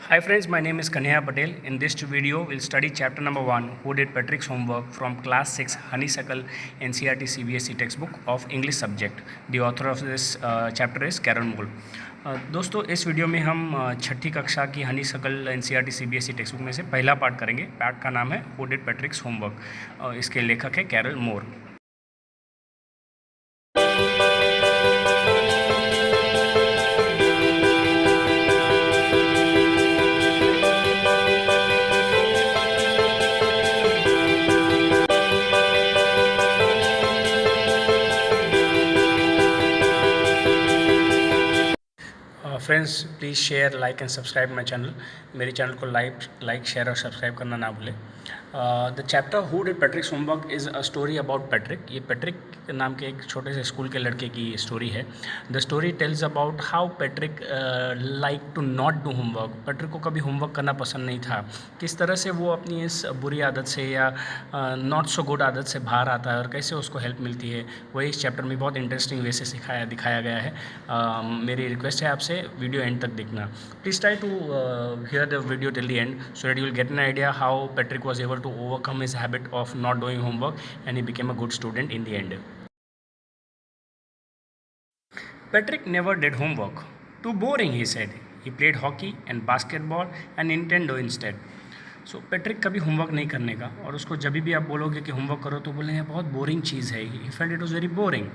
Hi friends, my name is Kanhaiya Patel. In this video, we'll study chapter number 1, Who Did Patrick's Homework from class 6 Honeysuckle NCERT CBSE textbook of English subject. The author of this chapter is Carol Moore. दोस्तों इस video में हम छठी कक्षा की honeysuckle NCERT CBSE text book में से पहला part करेंगे। पार्ट का नाम है हु डिड पैट्रिक्स होमवर्क। इसके लेखक है Carol Moore. Friends please share like and subscribe my channel. मेरे चैनल को लाइक शेयर और सब्सक्राइब करना ना भूलें। The chapter who did Patrick's homework is a story about Patrick. ये पैट्रिक नाम के एक छोटे से स्कूल के लड़के की स्टोरी है। The story tells about how Patrick like to not do homework. Patrick को कभी होमवर्क करना पसंद नहीं था। किस तरह से वो अपनी इस बुरी आदत से या नॉट सो गुड आदत से बाहर आता है और कैसे उसको हेल्प मिलती है, वही इस चैप्टर में बहुत इंटरेस्टिंग वे से दिखाया गया है। मेरी रिक्वेस्ट है आपसे वीडियो एंड तक देखना। Please try to hear the video till the end so that you will get an idea how Patrick was able to overcome his habit of not doing homework and he became a good student in the end. Patrick never did homework. Too boring, he said. He played hockey and basketball and Nintendo instead. So Patrick कभी homework नहीं करने का, और उसको जब भी आप बोलोगे कि होमवर्क करो तो बोलेंगे बहुत बोरिंग चीज़ है। He felt it was very boring.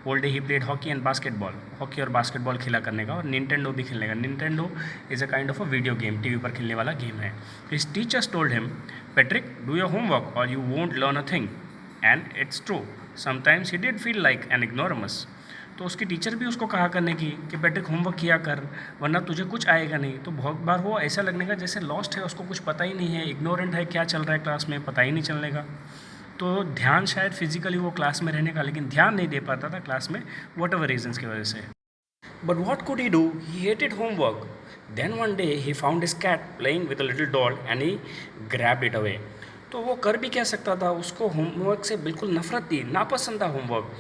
Whole day he played hockey and basketball. Hockey और बास्केटबॉल खेला करने का, और निंटेंडो भी खेलने का। Nintendo is a kind of a video game, TV पर खेलने वाला गेम है। His teachers told him, Patrick do your homework or you won't learn a thing. And it's true, sometimes he did feel like an ignoramus. तो उसकी teacher भी उसको कहा करने की कि पैट्रिक होमवर्क किया कर वरना तुझे कुछ आएगा नहीं। तो बहुत बार वो ऐसा लगने का जैसे लॉस्ट है, उसको कुछ पता ही नहीं है, इग्नोरेंट है, क्या चल रहा है क्लास में पता ही नहीं चलने का। तो ध्यान शायद फिजिकली वो क्लास में रहने का, लेकिन ध्यान नहीं दे पाता था क्लास में, वट एवर रीजन्स की वजह से। But what could he do? He hated homework. Then one day he found his cat playing with a little doll and he grabbed it away. तो वो कर भी क्या सकता था, उसको होमवर्क से बिल्कुल नफरत थी, नापसंद था होमवर्क।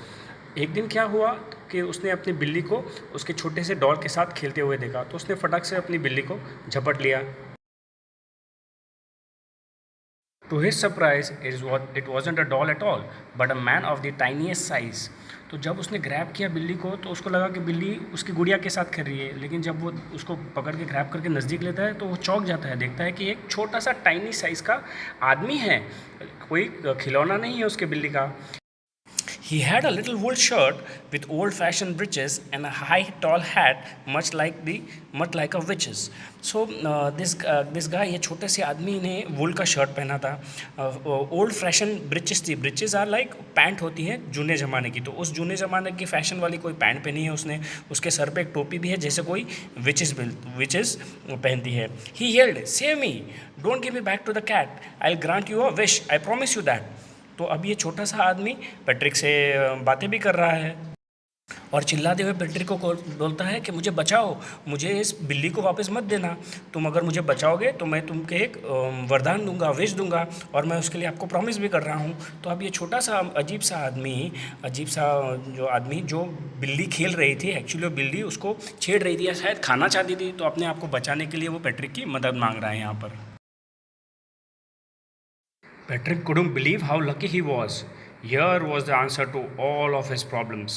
एक दिन क्या हुआ कि उसने अपनी बिल्ली को उसके छोटे से डॉल के साथ खेलते हुए देखा, तो उसने फटाक से अपनी बिल्ली को झपट लिया। To his surprise it wasn't a doll at all but a man of the tiniest size. तो जब उसने ग्रैब किया बिल्ली को तो उसको लगा कि बिल्ली उसकी गुड़िया के साथ खेल रही है, लेकिन जब वो उसको पकड़ के ग्रैब करके नज़दीक लेता है तो वो चौंक जाता है, देखता है कि एक छोटा सा टाइनी साइज़ का आदमी है, कोई खिलौना नहीं है उसके बिल्ली का। He had a little wool shirt with old-fashioned breeches and a high, tall hat, much like a witch's. So this guy, ये छोटे से आदमी ने वूल का शर्ट पहना था। ओल्ड फैशन ब्रिचेस थी। ब्रिचेस आर लाइक पैंट होती है जूने ज़माने की, तो उस जूने ज़माने की फैशन वाली कोई पैंट पहनी है उसने। उसके सर पे एक टोपी भी है जैसे कोई विचेस पहनती है। He yelled, "Save me! Don't give me back to the cat. I'll grant you a wish. I promise you that." तो अब ये छोटा सा आदमी पैट्रिक से बातें भी कर रहा है और चिल्लाते हुए पैट्रिक को बोलता है कि मुझे बचाओ, मुझे इस बिल्ली को वापस मत देना। तुम अगर मुझे बचाओगे तो मैं तुमको एक वरदान दूंगा, विश दूंगा, और मैं उसके लिए आपको प्रॉमिस भी कर रहा हूँ। तो अब ये छोटा सा अजीब सा जो बिल्ली खेल रही थी, एक्चुअली वो बिल्ली उसको छेड़ रही थी या शायद खाना चाहती थी, तो अपने आप को बचाने के लिए वो पैट्रिक की मदद मांग रहा है यहाँ पर। Patrick couldn't believe how lucky he was. Here was the answer to all of his problems.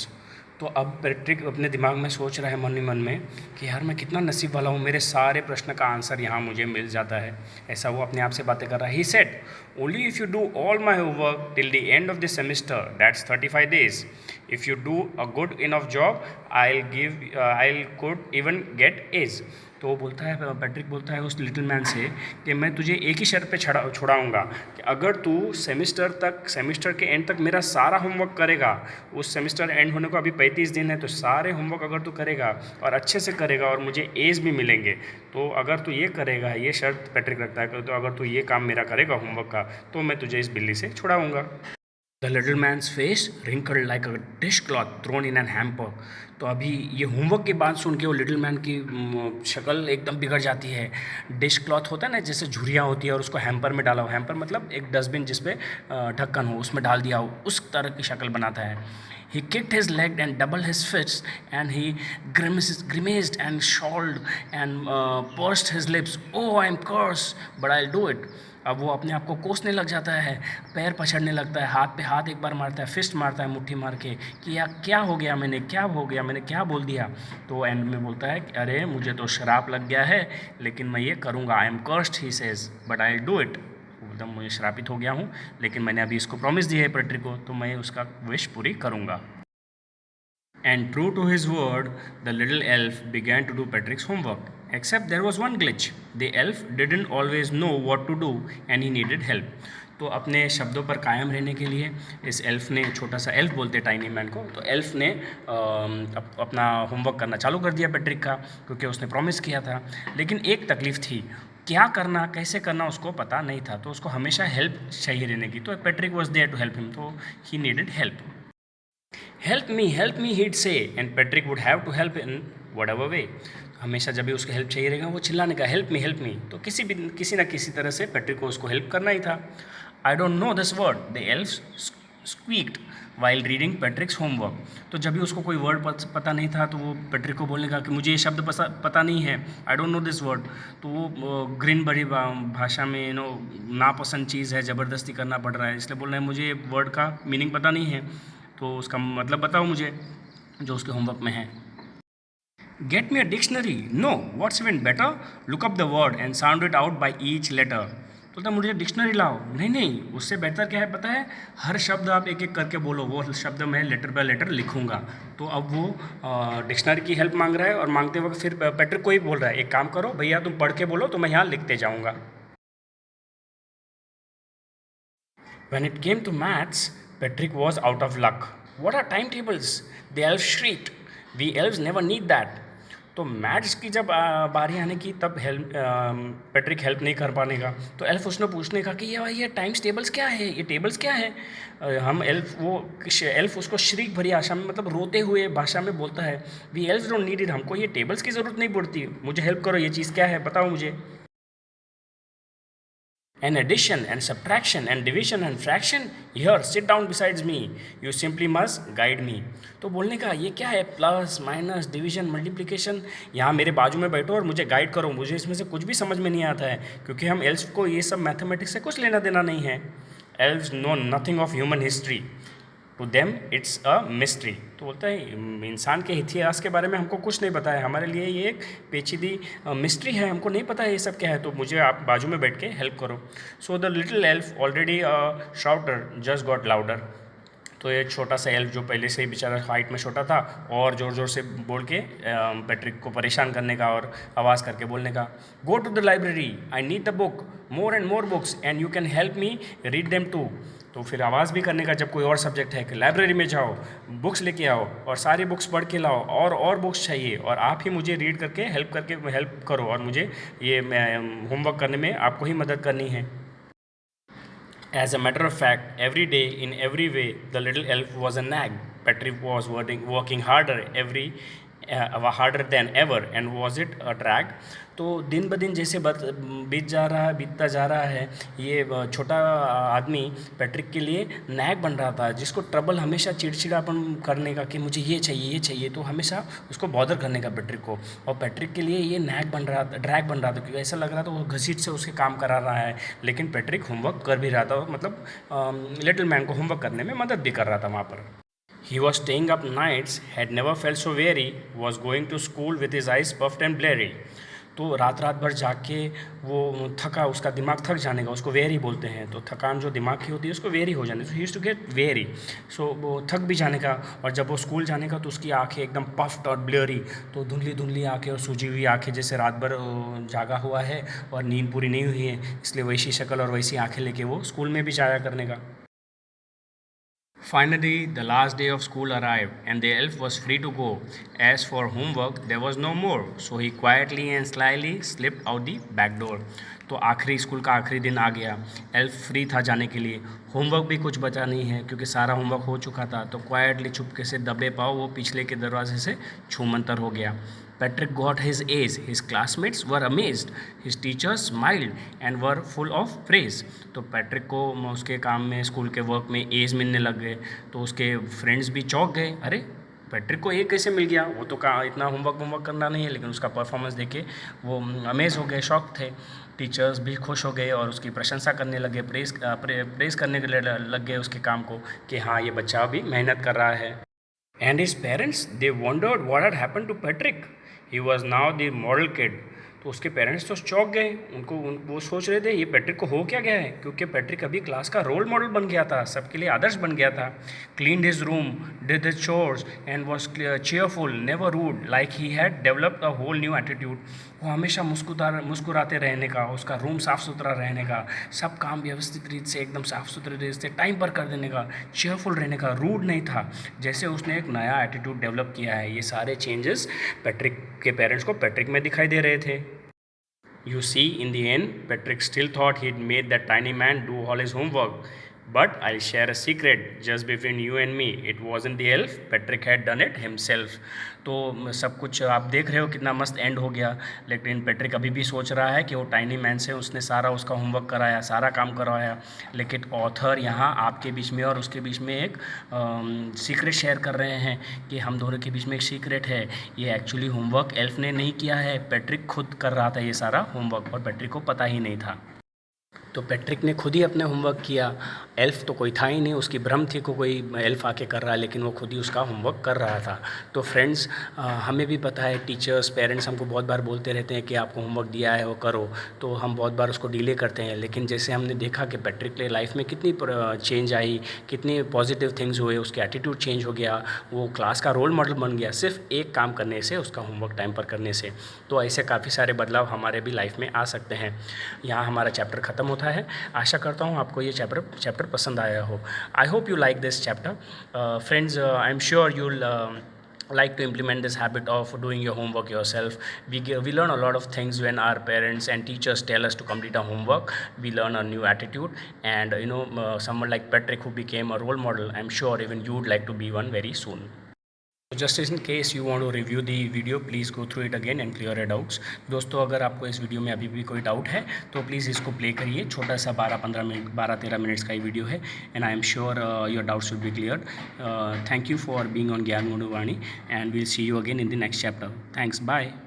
तो अब पैट्रिक अपने दिमाग में सोच रहा है मन ही मन में कि यार मैं कितना नसीब वाला हूँ, मेरे सारे प्रश्न का आंसर यहाँ मुझे मिल जाता है। ऐसा वो अपने आप से बातें कर रहा है। He said, "Only if you do all my homework till the end of the semester, that's 35 days. If you do a good enough job, I'll could even get A's." तो वो बोलता है, पैट्रिक बोलता है उस लिटिल मैन से कि मैं तुझे एक ही शर्त पे छुड़ाऊँगा कि अगर तू सेमेस्टर के एंड तक मेरा सारा होमवर्क करेगा। उस सेमेस्टर एंड होने को अभी 35 दिन है, तो सारे होमवर्क अगर तू करेगा और अच्छे से करेगा और मुझे एज भी मिलेंगे, तो अगर तू ये करेगा, ये शर्त पैट्रिक रखता है, तो अगर तू ये काम मेरा करेगा होमवर्क का, तो मैं तुझे इस बिल्ली से छुड़ाऊँगा। The little man's face wrinkled like a dish cloth thrown in an hamper. तो अभी ये होमवर्क की बात सुन के वो लिटिल मैन की शक्ल एकदम बिगड़ जाती है। डिश क्लॉथ होता है ना, जैसे झुरियाँ होती है और उसको हैम्पर में डाला हो। हैम्पर मतलब एक डस्टबिन जिसपे ढक्कन हो, उसमें डाल दिया हो, उस तरह की शक्ल बनाता है। He kicked his leg and doubled his fists, and he grimaced and scowled and pursed his lips. Oh, I am cursed, but I'll do it. अब वो अपने आप को कोसने लग जाता है, पैर पछड़ने लगता है, हाथ पे हाथ एक बार मारता है, फिस्ट मारता है मुट्ठी मार के कि यार क्या हो गया, मैंने क्या बोल दिया। तो एंड में बोलता है कि अरे मुझे तो शराप लग गया है, लेकिन मैं ये करूँगा। I am cursed he says but I do it. एकदम मुझे श्रापित हो गया हूँ, लेकिन मैंने अभी इसको प्रॉमिस दिया है पेट्रिक को, तो मैं उसका विश पूरी करूँगा। And true to his word, the little elf began to do Patrick's homework. Except there was one glitch. The elf didn't always know what to do and he needed help. तो अपने शब्दों पर कायम रहने के लिए इस एल्फ ने, छोटा सा एल्फ बोलते टाइनी मैन को, तो एल्फ ने अपना होमवर्क करना चालू कर दिया पेट्रिक का, क्योंकि उसने प्रॉमिस किया था। लेकिन एक तकलीफ़ थी, क्या करना कैसे करना उसको पता नहीं था, तो उसको हमेशा हेल्प चाहिए रहने की। तो Patrick was there to help him, तो he needed help. Help me he'd said, and Patrick would have to help in whatever way. हमेशा जब भी उसको हेल्प चाहिए रहेगा वो चिल्लाने का हेल्प मी। तो किसी ना किसी तरह से पेट्रिक को उसको हेल्प करना ही था। I don't know this word, the elf squeaked while reading Patrick's homework. तो जब भी उसको कोई वर्ड पता नहीं था, तो वो पेट्रिक को बोलने का कि मुझे ये शब्द पता नहीं है, आई डोंट नो दिस वर्ड। तो वो ग्रीन भरी भाषा में नापसंद चीज़ है, ज़बरदस्ती करना पड़ रहा है, इसलिए बोल रहे हैं मुझे वर्ड का मीनिंग पता नहीं है, तो उसका मतलब बताओ मुझे, जो उसके होमवर्क में है। Get me a dictionary, no what's even better, look up the word and sound it out by each letter. तो मुझे डिक्शनरी लाओ। नहीं, उससे बेहतर क्या है पता है, हर शब्द आप एक एक करके बोलो, वो शब्द मैं लेटर बाय लेटर लिखूंगा। तो अब वो डिक्शनरी की हेल्प मांग रहा है, और मांगते वक्त फिर पेट्रिक को ही बोल रहा है, एक काम करो भैया तुम पढ़ के बोलो, तो मैं यहाँ लिखते जाऊँगा। When it came to maths, Patrick was out of luck. What are timetables? The elf shrieked. We elves never need that. तो मैथ्स की जब बारी आने की, तब पेट्रिक हेल्प नहीं कर पाने का। तो एल्फ उसने पूछने का कि ये टाइम्स टेबल्स क्या है, ये टेबल्स क्या है। हम एल्फ उसको श्रीक भरी आशा में, मतलब रोते हुए भाषा में बोलता है, we elf don't need it, हमको ये टेबल्स की ज़रूरत नहीं पड़ती, मुझे हेल्प करो, ये चीज़ क्या है बताओ मुझे। And addition and subtraction and division and fraction, here sit down besides me, you simply must guide me। तो बोलने का ये क्या है, प्लस माइनस डिवीजन मल्टीप्लिकेशन, यहाँ मेरे बाजू में बैठो और मुझे गाइड करो, मुझे इसमें से कुछ भी समझ में नहीं आता है, क्योंकि हम एल्फ को ये सब मैथमेटिक्स से कुछ लेना देना नहीं है। Elves know nothing of human history, to them it's a mystery. तो बोलता है इंसान के इतिहास के बारे में हमको कुछ नहीं पता है, हमारे लिए ये एक पेचीदी मिस्ट्री है, हमको नहीं पता है ये सब क्या है, तो मुझे आप बाजू में बैठ के हेल्प करो। So the little elf already शाउटर just got louder. तो ये छोटा सा एल्फ जो पहले से ही बेचारा हाइट में छोटा था, और ज़ोर ज़ोर से बोल के पेट्रिक को परेशान करने का और आवाज़ करके बोलने का, go to the library, I need the book, more and more books and you can help me read them too. तो फिर आवाज़ भी करने का जब कोई और सब्जेक्ट है कि लाइब्रेरी में जाओ, बुक्स लेके आओ और सारी बुक्स पढ़ के लाओ, और बुक्स चाहिए, और आप ही मुझे रीड करके हेल्प करो, और मुझे ये होमवर्क करने में आपको ही मदद करनी है। As a matter of fact, every day, in every way, the little elf was a nag. Patrick was working harder than ever, and was it a drag? तो दिन ब दिन जैसे बीतता जा रहा है, ये छोटा आदमी पेट्रिक के लिए नैग बन रहा था, जिसको ट्रबल हमेशा चिड़चिड़ापन करने का कि मुझे ये चाहिए, तो हमेशा उसको बॉदर करने का पेट्रिक को, और पेट्रिक के लिए ये ड्रैग बन रहा था, क्योंकि ऐसा लग रहा था वो घसीट से उसके काम करा रहा है, लेकिन पेट्रिक होमवर्क कर भी रहा था, मतलब लिटिल मैन को होमवर्क करने में मदद भी कर रहा था वहाँ पर। He was staying up nights, had never felt so weary, was going to school with his eyes puffed and bleary। तो रात भर जाग के वो थका, उसका दिमाग थक जाने का, उसको वेरी बोलते हैं, तो थकान जो दिमाग की होती है उसको वेरी हो जाने, so he used to get very, so वो थक भी जाने का। और जब वो स्कूल जाने का, तो उसकी आंखें एकदम पफ्ड और ब्लरी, तो धुंधली आंखें और सूजी हुई आंखें, जैसे रात भर जागा हुआ है और नींद पूरी नहीं हुई है, इसलिए वैसी शक्ल और वैसी आंखें लेके वो स्कूल में भी जाया करने का। Finally, the last day of school arrived, and the elf was free to go. As for homework, there was no more, so he quietly and slyly slipped out the back door. तो school का आखिरी दिन आ गया, elf free था जाने के लिए, homework भी कुछ बचा नहीं है क्योंकि सारा होमवर्क हो चुका था, तो क्वाइटली चुपके से दबे पाओ वो पिछले के दरवाजे से छूमंतर हो गया। Patrick got his A's. His classmates were amazed. His teachers smiled and were full of praise. तो पैट्रिक को उसके काम में, स्कूल के वर्क में एज मिलने लग गए, तो उसके फ्रेंड्स भी चौंक गए, अरे पैट्रिक को ए कैसे मिल गया, वो तो कहा इतना होमवर्क करना नहीं है, लेकिन उसका परफॉर्मेंस देखे वो अमेज हो गए, शॉक थे। टीचर्स भी खुश हो गए और उसकी प्रशंसा करने लगे, प्रेज़ करने के लिए लग गए उसके काम को कि हाँ ये बच्चा अभी मेहनत कर रहा है। And his parents they wondered what had happened to Patrick, he was now the model kid. तो उसके पेरेंट्स तो चौंक गए, वो सोच रहे थे ये पैट्रिक को हो क्या गया है, क्योंकि पैट्रिक अभी क्लास का रोल मॉडल बन गया था, सबके लिए आदर्श बन गया था। Cleaned his room, did his chores and was cheerful, never rude, like he had developed a whole new attitude. वो हमेशा मुस्कुराते रहने का, उसका रूम साफ़ सुथरा रहने का, सब काम व्यवस्थित रीत से एकदम साफ़ सुथरे रीत से टाइम पर कर देने का, चेयरफुल रहने का, रूड नहीं था, जैसे उसने एक नया एटीट्यूड डेवलप किया है। ये सारे चेंजेस पैट्रिक के पेरेंट्स को पैट्रिक में दिखाई दे रहे थे। You see, in the end, Patrick still thought he'd made that tiny man do all his homework. But I'll share a secret just between you and me. It wasn't the elf. Patrick had done it himself. तो सब कुछ आप देख रहे हो कितना मस्त and हो गया, लेकिन पैट्रिक अभी भी सोच रहा है कि वो टाइनी मैन से उसने सारा उसका होमवर्क कराया, सारा काम करवाया। लेकिन ऑथर यहाँ आपके बीच में और उसके बीच में एक सीक्रेट शेयर कर रहे हैं कि हम दोनों के बीच में एक सीक्रेट है। ये एक्चुअली होमवर्क एल्फ ने नहीं किया है, पैट्रिक खुद कर रहा था ये सारा होमवर्क, और पैट्रिक को पता ही नहीं था। तो पैट्रिक ने खुद ही अपने होमवर्क किया, एल्फ तो कोई था ही नहीं, उसकी भ्रम थी को कोई एल्फ आके कर रहा है, लेकिन वो खुद ही उसका होमवर्क कर रहा था। तो फ्रेंड्स, हमें भी पता है, टीचर्स पेरेंट्स हमको बहुत बार बोलते रहते हैं कि आपको होमवर्क दिया है वो करो, तो हम बहुत बार उसको डिले करते हैं। लेकिन जैसे हमने देखा कि पैट्रिक के लाइफ में कितनी चेंज आई, कितनी पॉजिटिव थिंग्स हुए, उसके एटीट्यूड चेंज हो गया, वो क्लास का रोल मॉडल बन गया सिर्फ एक काम करने से, उसका होमवर्क टाइम पर करने से। तो ऐसे काफ़ी सारे बदलाव हमारे भी लाइफ में आ सकते हैं। यहाँ हमारा चैप्टर ख़त्म होता है। आशा करता हूँ आपको ये चैप्टर पसंद आया हो। I hope you like this chapter friends. I am sure you'll like to implement this habit of doing your homework yourself. We learn a lot of things when our parents and teachers tell us to complete our homework. We learn a new attitude, and someone like Patrick who became a role model, I'm sure even you would like to be one very soon. Just in case you want to review the video, please go through it again and clear your doubts. दोस्तों, अगर आपको इस video में अभी भी कोई doubt है तो प्लीज़ इसको प्ले करिए। छोटा सा 12-13 मिनट्स का ही वीडियो है, and I am sure your doubts will be clear. Thank you for being on ज्ञान गुरुवाणी, and we'll see you again in the next chapter. Thanks, bye.